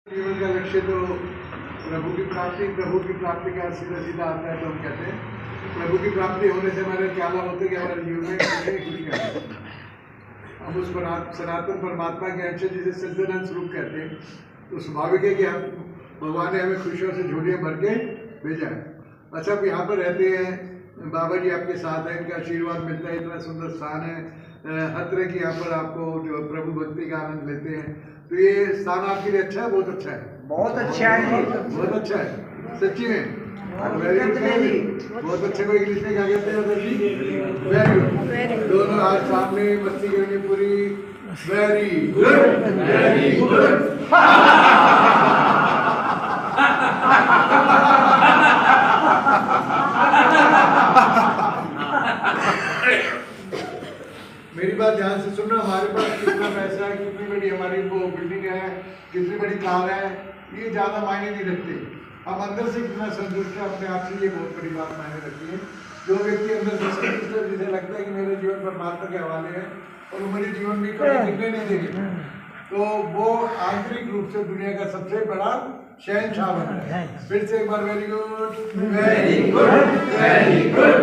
जीवन का लक्ष्य तो प्रभु की प्राप्ति का सीधा सीधा आता है। तो हम कहते हैं प्रभु की प्राप्ति होने से हमारे क्या लाभ होते हैं कि हमारे जीवन में खुशियाँ आती हैं। हम उस सनातन परमात्मा के अंश जिसे सज्जन स्वरूप कहते हैं, तो स्वाभाविक है कि हम भगवान ने हमें खुशियों से झोलियाँ भर के भेजा है। अच्छा, आप यहाँ पर रहते हैं, बाबा जी आपके साथ हैं, इनका आशीर्वाद मिलता है, इतना सुंदर स्थान है, हर तरह की यहाँ पर आपको जो प्रभु भक्ति का आनंद लेते हैं। तो ये स्थान आपके लिए अच्छा है? बहुत अच्छा है, बहुत अच्छा है, बहुत अच्छा है सच्ची में। बहुत अच्छा। कोई इंग्लिश में क्या कहते हैं उधर जी? Very good. दोनों आज सामने मस्ती करेंगे पूरी। Very good, very good. मेरी बात ध्यान से सुनना। हमारे पास कितना पैसा है, कितनी बड़ी हमारी वो बिल्डिंग है, कितनी बड़ी कार है, ये ज़्यादा मायने नहीं रखते। हम अंदर से कितना संतुष्ट है अपने आप से, ये बहुत बड़ी बात मायने रखती है। जो व्यक्ति अंदर से संतुष्ट है, जिसे लगता है कि मेरे जीवन परमात्मा के हवाले है और वो मेरे जीवन में कभी टिकने नहीं देंगे, तो वो आंतरिक रूप से दुनिया का सबसे बड़ा शहंशाह बनता है। फिर से एक बार very good, very good, very good.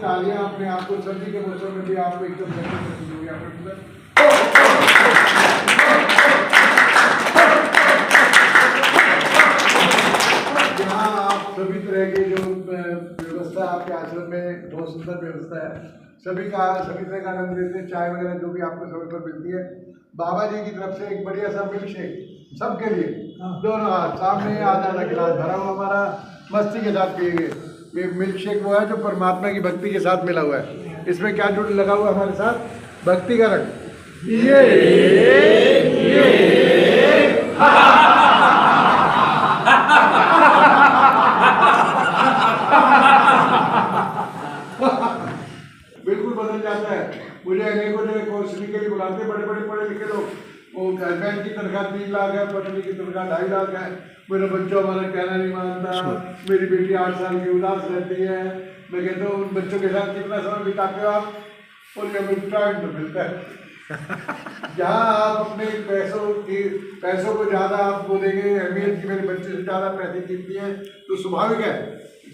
तालियां अपने आप को सर्दी के मौसम में भी आपको एकदम यहाँ आप सभी तरह की जो व्यवस्था आपके आश्रम में बहुत सुंदर व्यवस्था है, सभी तरह का आनंद लेते हैं। चाय वगैरह जो भी आपको समय पर मिलती है, बाबा जी की तरफ से एक बढ़िया सा मिल्क शेक सबके लिए, दोनों हाथ सामने, आधा गिलास भरा हुआ हमारा मस्ती के साथ पिएंगे। ये मिल्क शेक वो है जो परमात्मा की भक्ति के sath मिला हुआ है। इसमें क्या जुड़ लगा हुआ हमारे साथ? भक्ति का रंग। बिल्कुल बदल जाता है। मुझे अनेकों जगह काउंसलिंग के लिए बुलाते हैं, बड़े बड़े पढ़े लिखे लोग। वो हस्बैंड की तनख्वाह 3 लाख है, पत्नी की तनख्वाह 2.5 लाख है। मेरे बच्चों हमारा कहना नहीं मानता, मेरी बेटी 8 साल की उदास रहती है। मैं कहता हूँ उन बच्चों के साथ कितना समय बिताते हो आप? और टाइम तो मिलता है। जहाँ आप अपने पैसों को ज़्यादा आप बोलेंगे अहमियत की, मेरे बच्चे से ज़्यादा पैसे कीमती हैं, तो स्वाभाविक है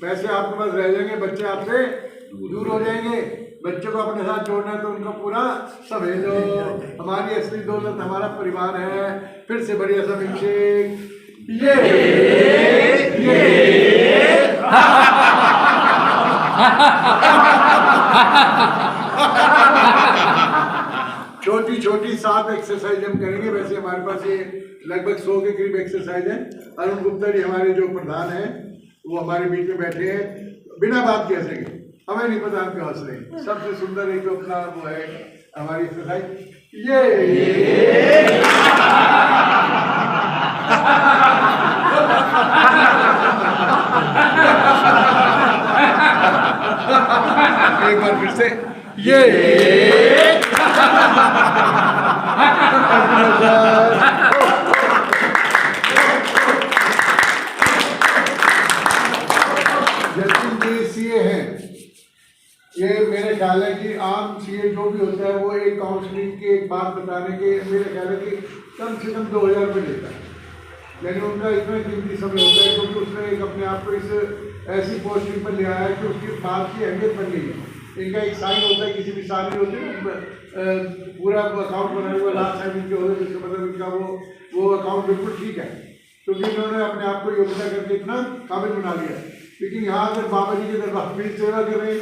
पैसे आपके पास रह जाएंगे, बच्चे आपसे दूर हो जाएंगे। बच्चों को अपने साथ जोड़ना है तो उनका पूरा समय दो। हमारी असली दौलत हमारा परिवार है। फिर से बढ़िया सा मिल्कशेक। छोटी छोटी 7 एक्सरसाइज हम करेंगे। वैसे हमारे पास ये लगभग 100 के करीब एक्सरसाइज है। अरुण गुप्ता जी हमारे जो प्रधान हैं, वो हमारे बीच में बैठे हैं, बिना बात के हंसेंगे। हमें नहीं पता हम क्यों हंस रहे हैं। सबसे सुंदर एक जो अपना वो है हमारी एक्सरसाइज एक बार फिर से सीए हैं, ये मेरे ख्याल है कि आम सीए जो भी होता है वो एक काउंसलिंग की एक बात बताने के मेरे ख्याल है कि कम से कम 2000 रुपये लेता है। लेकिन उनका इतना कीमती समय होता है क्योंकि उसने एक अपने आप को इस ऐसी पोस्टिंग पर ले आया है कि उसकी बात की अहमियत बन गई है। इनका एक साइन होता है, किसी भी साइन होती है पूरा अकाउंट बनाने हुआ लास्ट साइन इनके होते हैं, जिसका मतलब इनका वो अकाउंट बिल्कुल ठीक है, क्योंकि इन्होंने अपने आप को योग्यता करके इतना काबिल बना लिया। लेकिन यहाँ अगर बाबा जी के दरबार में सेवा कर रहे हैं,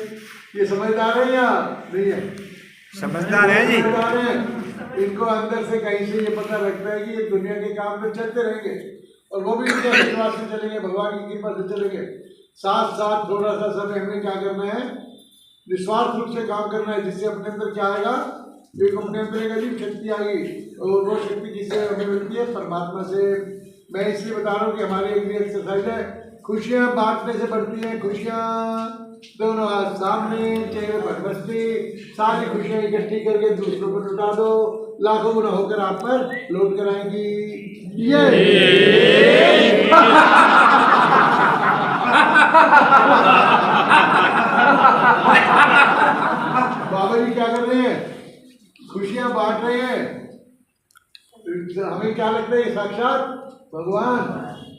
ये समझदार है या नहीं है? समझदार है जी। समझदार है। इनको अंदर से कहीं से ये पता लगता है कि ये दुनिया के काम में चलते रहेंगे और वो भी इनके विश्वास से चलेंगे, भगवान की कृपा से चलेंगे। साथ साथ थोड़ा सा समय हमें क्या करना है? निस्वार्थ रूप से काम करना है, जिससे अपने अंदर क्या आएगा? एक अपने अंदर एक अजीब शक्ति आएगी और वो शक्ति किससे हमें मिलती है? परमात्मा से। मैं इसलिए बता रहा हूँ कि हमारी एक एक्सरसाइज है, खुशियाँ बांटने से बढ़ती हैं। खुशियाँ दोनों हाथ सामने, चेहरे पर मस्ती, सारी खुशियाँ इकट्ठी करके दूसरों को लुटा दो, लाखों गुना होकर आप पर लौट कर आएंगी। ये बाबा जी क्या कर रहे हैं? खुशियां बांट रहे हैं। हमें क्या लगता है? साक्षात भगवान।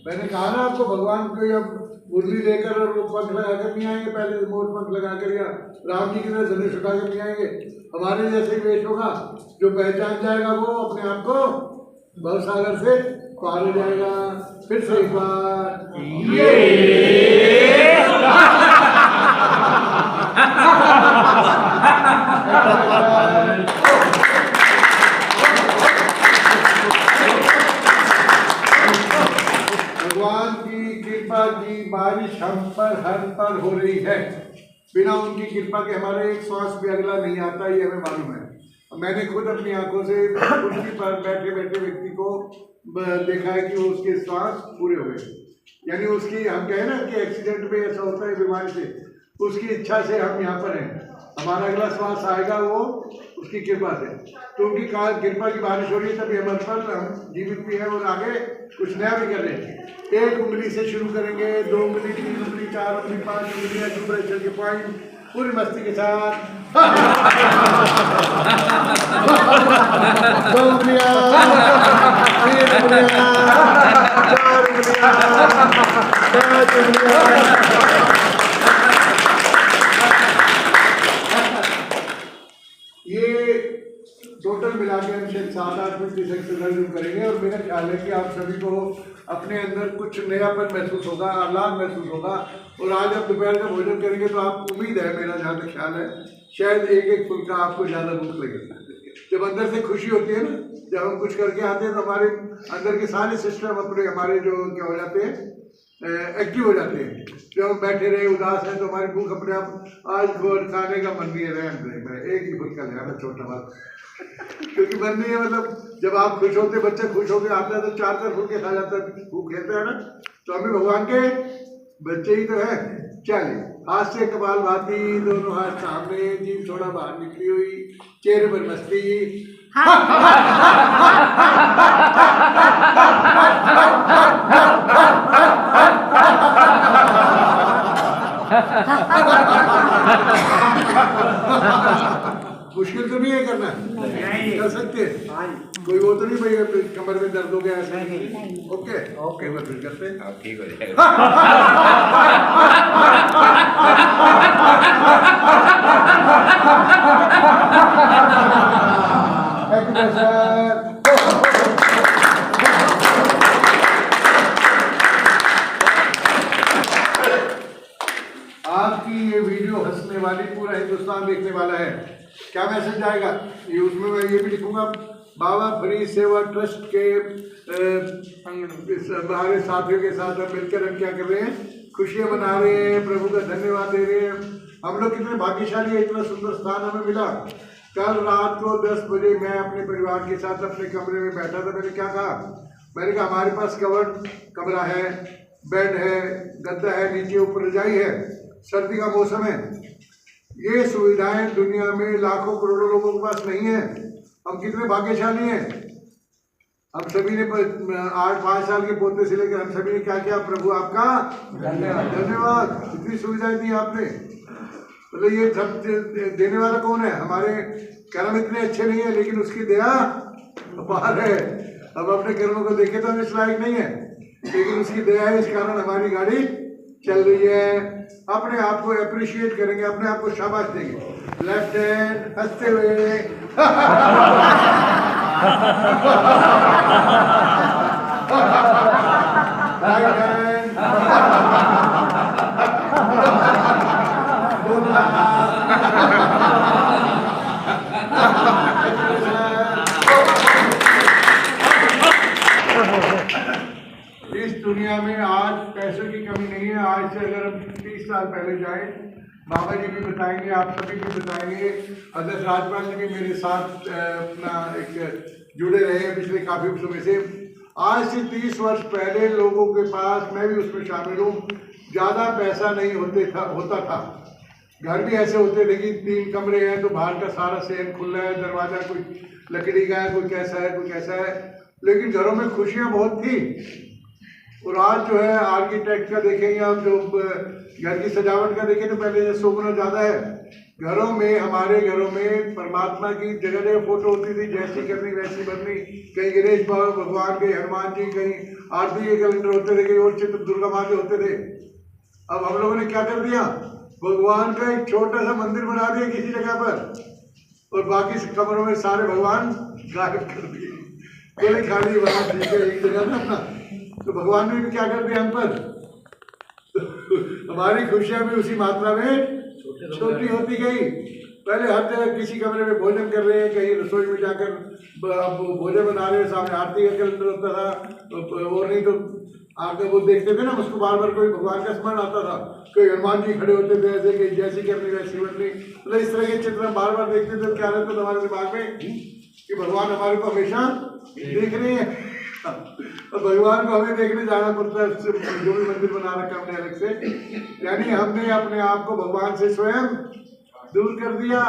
मैंने कहा ना आपको, भगवान को अब मुरली लेकर और वो पंख लगाकर नहीं आएंगे, पहले मोर पंख लगाकर या राम जी की तरह धनुष उठाकर नहीं आएंगे। हमारे जैसे वेश होगा, जो पहचान जाएगा वो अपने आप को भवसागर से पार हो जाएगा। फिर से एक बार भगवान की कृपा की बारिश हम पर हर पर हो रही है। बिना उनकी कृपा के हमारे एक श्वास भी अगला नहीं आता, ये हमें मालूम है। मैंने खुद अपनी आंखों से कुर्सी पर बैठे बैठे व्यक्ति को देखा है कि वो उसके श्वास पूरे हो गए। यानी उसकी, हम कहें ना कि एक्सीडेंट में ऐसा होता है बीमारी से, उसकी इच्छा से हम यहाँ पर हैं। हमारा अगला श्वास आएगा वो उसकी कृपा से। तो उनकी कृपा की बारिश हो रही है, तभी हमारे पर हम जीवित भी हैं और आगे कुछ नया भी कर रहे हैं। एक उंगली से शुरू करेंगे, 2 उंगली, 3 उंगली, 4 उंगली, 5 उंगलियां, टेम्परेचर के पॉइंट पूरी मस्ती के साथ। 2 उंगलियां, 3 उंगलियां, 4 उंगलियां, 5 उंगलियां। ये टोटल मिला के हम शायद 7-8 मिनट की एक्सरसाइज करेंगे। और मेरा ख्याल है कि आप सभी को अपने अंदर कुछ नयापन महसूस होगा, आह्लाद महसूस होगा। और आज आप दोपहर का भोजन करेंगे तो आप, उम्मीद है, मेरा जहाँ तक ख्याल है, शायद एक फुल्का आपको ज़्यादा भूख लगेगा। जब अंदर से खुशी होती है ना, जब हम कुछ करके आते हैं तो हमारे अंदर के सारे सिस्टम अपने, हमारे जो क्या हो जाते हैं, एक्टिव हो जाते हैं। जब हम बैठे रहे उदास हैं तो हमारी भूख अपने आप, आज खाने का मन नहीं है, एक ही फुल्का लेना, छोटा बात, क्योंकि मन नहीं है। मतलब जब आप खुश होते, बच्चा खुश होकर आता है तो 4-4 फुल्के खा जाता है, भूख कहते हैं ना। तो हमें भगवान के बच्चे ही तो है। चलिए, हाथ से कपाल भाती, दोनों हाथ सामने, जीभ थोड़ा बाहर निकली हुई, चेहरे पर मस्ती। मुश्किल तो नहीं है करना, कर सकते हैं। कोई वो तो नहीं भाई कमर में दर्द हो गया ऐसा? ओके ओके, मैं फिर करते हैं, ठीक हो जाएगा। आपकी ये वीडियो हंसने वाली, पूरा हिंदुस्तान देखने वाला है। क्या मैसेज आएगा ये? उसमें मैं ये भी लिखूंगा, बाबा फ्री सेवा ट्रस्ट के हमारे साथियों के साथ हम मिलकर हम क्या कर रहे हैं, खुशियां मना रहे हैं, प्रभु का धन्यवाद दे रहे हैं। हम लोग कितने भाग्यशाली है, इतना सुंदर स्थान हमें मिला। कल रात को 10 बजे मैं अपने परिवार के साथ अपने कमरे में बैठा था। मैंने क्या कहा? मैंने कहा हमारे पास कवर्ड कमरा है, बेड है, गद्दा है, नीचे ऊपर रजाई है, सर्दी का मौसम है। ये सुविधाएं दुनिया में लाखों करोड़ों लोगों के पास नहीं है। हम कितने भाग्यशाली हैं। हम सभी ने 8-5 साल के पोते से लेकर हम सभी ने क्या किया? प्रभु आपका धन्यवाद, इतनी सुविधाएं दी आपने। मतलब ये सब देने वाला कौन है? हमारे कर्म इतने अच्छे नहीं है, लेकिन उसकी दया अपार है। अब अपने कर्मों को देखे तो हम इस लायक नहीं है, लेकिन उसकी दया है, इस कारण हमारी गाड़ी चल रही है। अपने आप को अप्रिशिएट करेंगे, अपने आप को शाबाश देंगे। लेफ्ट हैंड हंसते हुए, राइट हैंड, इस दुनिया में आज पैसों की कमी नहीं है। आज से अगर हम 30 साल पहले जाएं, बाबा जी भी बताएंगे, आप सभी भी बताएंगे, अध्यक्ष राजपाल जी भी मेरे साथ अपना एक जुड़े रहे हैं पिछले काफी समय से। आज से 30 वर्ष पहले लोगों के पास, मैं भी उसमें शामिल हूँ, ज़्यादा पैसा नहीं होता था। घर भी ऐसे होते थे कि 3 कमरे हैं तो बाहर का सारा सेन खुला है, दरवाजा कोई लकड़ी का है, कोई कैसा है, कोई कैसा है, लेकिन घरों में खुशियाँ बहुत थी। और आज जो है आर्किटेक्ट का देखेंगे आप, जो घर की सजावट का देखें तो पहले 100 गुना ज़्यादा है। घरों में, हमारे घरों में परमात्मा की जगह जगह फोटो होती थी, जैसी करनी वैसी बननी। कहीं गणेश भगवान, कहीं हनुमान जी, कहीं आरती के कैलेंडर होते थे, कहीं और चित्र दुर्गा माँ के होते थे। अब हम लोगों ने क्या कर दिया, भगवान का एक छोटा सा मंदिर बना दिया किसी जगह पर, और बाकी कमरों में सारे भगवान गायब कर दिए। कोई खाली वहां ठीक है एक जगह ना अपना, तो भगवान ने भी क्या कर दिया हम पर। हमारी खुशियां भी उसी मात्रा में छोटी होती गई। पहले हर जगह किसी कमरे में भोजन कर रहे हैं, कहीं रसोई में जाकर भोजन बना रहे हैं, सामने आरती का कैलेंडर होता था, और नहीं तो आगे वो देखते थे ना, उसको बार बार कोई भगवान का स्मरण आता था, कोई हनुमान जी खड़े होते थे ऐसे कि जैसी करनी वैसी बननी। मतलब इस तरह के चित्र हम बार बार देखते थे, क्या रहता था हमारे दिमाग में कि भगवान हमारे को हमेशा देख रहे हैं। और भगवान को हमें देखने जाना पड़ता है, जो भी मंदिर बना रखा हमने अलग से, यानी हमने अपने आप को भगवान से स्वयं दूर कर दिया।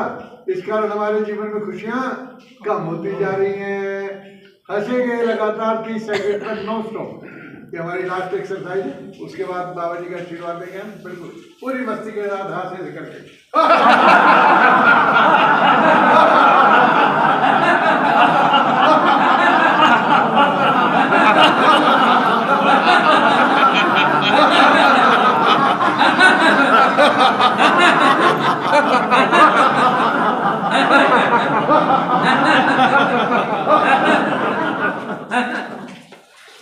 इस कारण हमारे जीवन में खुशियां कम होती जा रही हैं। हंसेंगे लगातार 30 सेकंड तक नो स्टॉप, कि हमारी लास्ट एक्सरसाइज है। उसके बाद बाबा जी का आशीर्वाद देंगे हम, बिल्कुल पूरी मस्ती के साथ हाथ से करके।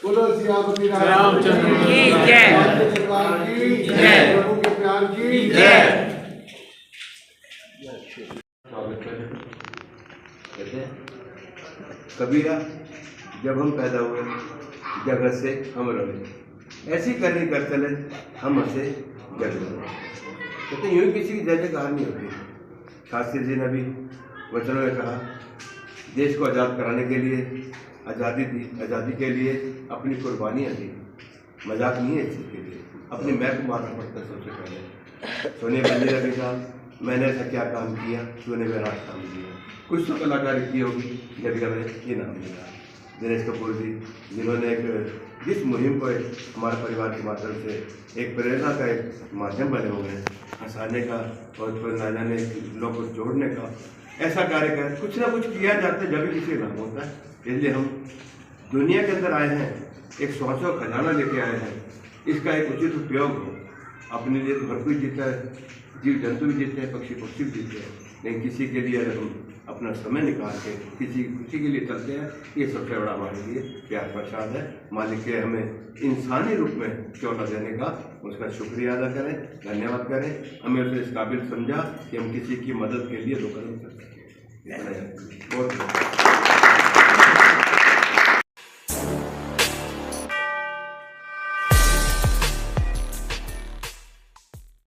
बोलो सियापति रामचंद्र की जय, भगवान की जय, प्रभु के प्यार की जय। कबीरा, जब हम पैदा हुए जगत से हम रहे, ऐसी करनी कर चले हम हंसे जग रहे। कहते यूं किसी की जय जयकार नहीं होती। शास्त्री जी ने भी वचनों में कहा, देश को आज़ाद कराने के लिए आज़ादी दी, आज़ादी के लिए अपनी कुर्बानियाँ दी। मजाक नहीं है इसके लिए, अपनी मैं को मारना पड़ता है सबसे पहले। सोनिया गांधी ने भी कहा, मैंने ऐसा क्या काम किया, तूने मेरा काम किया। कुछ तो कलाकारी की होगी जब हमें इनाम मिला। दिनेश कपूर जी, जिन्होंने जिस मुहिम को हमारे परिवार के माध्यम से एक प्रेरणा का एक माध्यम बने हुए हैं, हंसाने का और प्रेरणा ने लोगों को जोड़ने का ऐसा कार्य कर, कुछ ना कुछ किया जाता है जब भी किसी नाम होता है। इसलिए हम दुनिया के अंदर आए हैं, एक सोचा खजाना लेके आए हैं, इसका एक उचित उपयोग हो। अपने लिए तो हर कोई जीता है, जीव जंतु भी जीते हैं, पक्षी भी जीते हैं, लेकिन किसी के लिए अगर हम अपना समय निकाल के किसी खुशी के लिए चलते हैं, ये सबसे बड़ा हमारे लिए प्यार प्रसाद है। मालिक के हमें इंसानी रूप में चौथा देने का, उसका शुक्रिया अदा करें, धन्यवाद करें। हमें उसे इस काबिल समझा कि हम किसी की मदद के लिए दो कदम कर सकें।